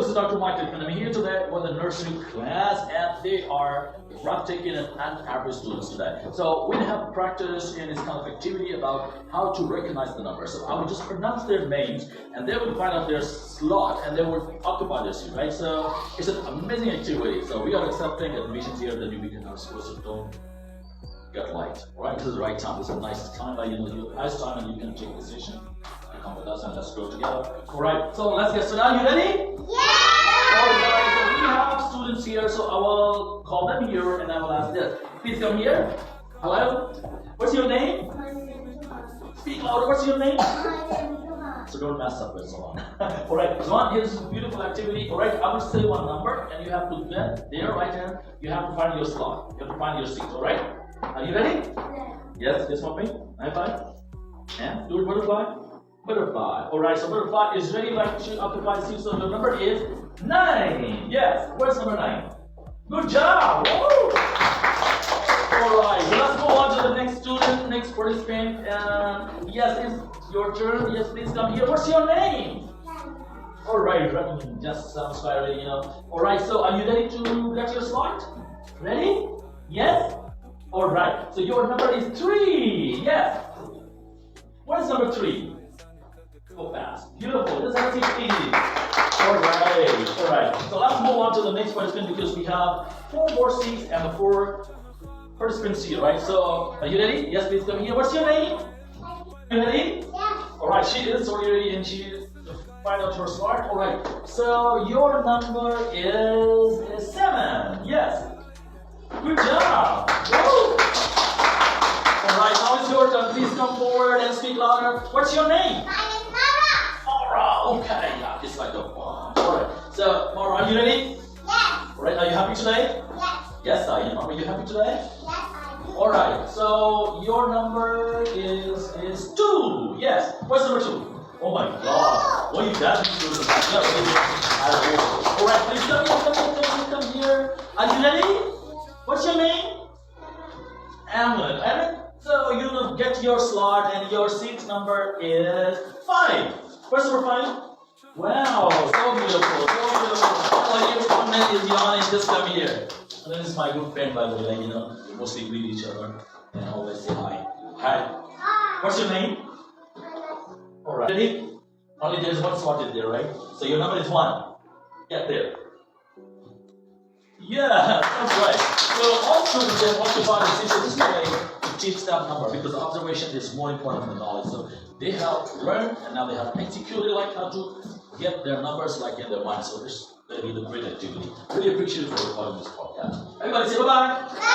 this is Dr. Michael, and I'm here today with the nursery class, and they are breathtaking and average students today. So we have practice in this kind of activity about how to recognize the numbers. So I will just pronounce their names, and they will find out their slot, and they will occupy their seat, right? So it's an amazing activity. So we are accepting admissions here that you begin our school, so don't get light, right? This is the right time. This is a nice time, like your nice time, and you can take a decision. Come with us and let's go together. Alright, so let's get started. Are you ready? Yeah! Alright, so we have students here, so I will call them here and I will ask this. Please come here. Hello? What's your name? Speak louder. What's your name? So don't mess up with someone. Alright, Zuan, here's a beautiful activity. Alright, I will say one number and you have to get there right hand. You have to find your slot. You have to find your seat, alright? Are you ready? Yes, yes, mommy. High five. And do it butterfly. Butterfly. Alright, so butterfly is ready like to occupy the seat. So the number is 9. Yes, where's number 9? Good job! Woo! Alright, so let's go on to the next student, next participant. Yes, it's your turn. Yes, please come here. What's your name? Alright, just sounds very, Alright, so are you ready to get your slot? Ready? Yes? Alright, so your number is 3. Yes. What is number 3? Go fast. Beautiful. This is easy. Alright. So let's move on to the next participant because we have 4 more seats and the 4 participants here, right? So, are you ready? Yes, please come here. What's your name? You ready? Yeah. Alright, she is already ready and she is find out her slot. Alright. So your number is 7. Yes. Good job. Woo! Alright, now it's your turn. Please come forward and speak louder. What's your name? Okay, yeah, it's like a bomb. Alright, so Mara, are you ready? Yes. Alright, are you happy today? Yes. Yes, I am. Are you happy today? Yes, I do. Alright, so your number is 2. Yes. What's number 2? Oh my god. What you got to do? Alright, please come here. Are you ready? What's your name? Alan. Alan? So you will get your slot and your seat number is 5. Where's number 5? Wow, so beautiful, so beautiful. Oh, your comment is Jan, just come here. And then this is my good friend, by the way, we mostly greet each other and always say hi. Hi. What's your name? Alright. Ready? Only there's one slot in there, right? So your number is 1. Get there. Yeah, that's right. So also they occupy the seat. So this is a way to teach that number because observation is more important than knowledge. So they have learned and now they have executed like how to get their numbers like in their mind. So this will be the great activity. Really appreciate you for recording this podcast. Everybody say bye-bye.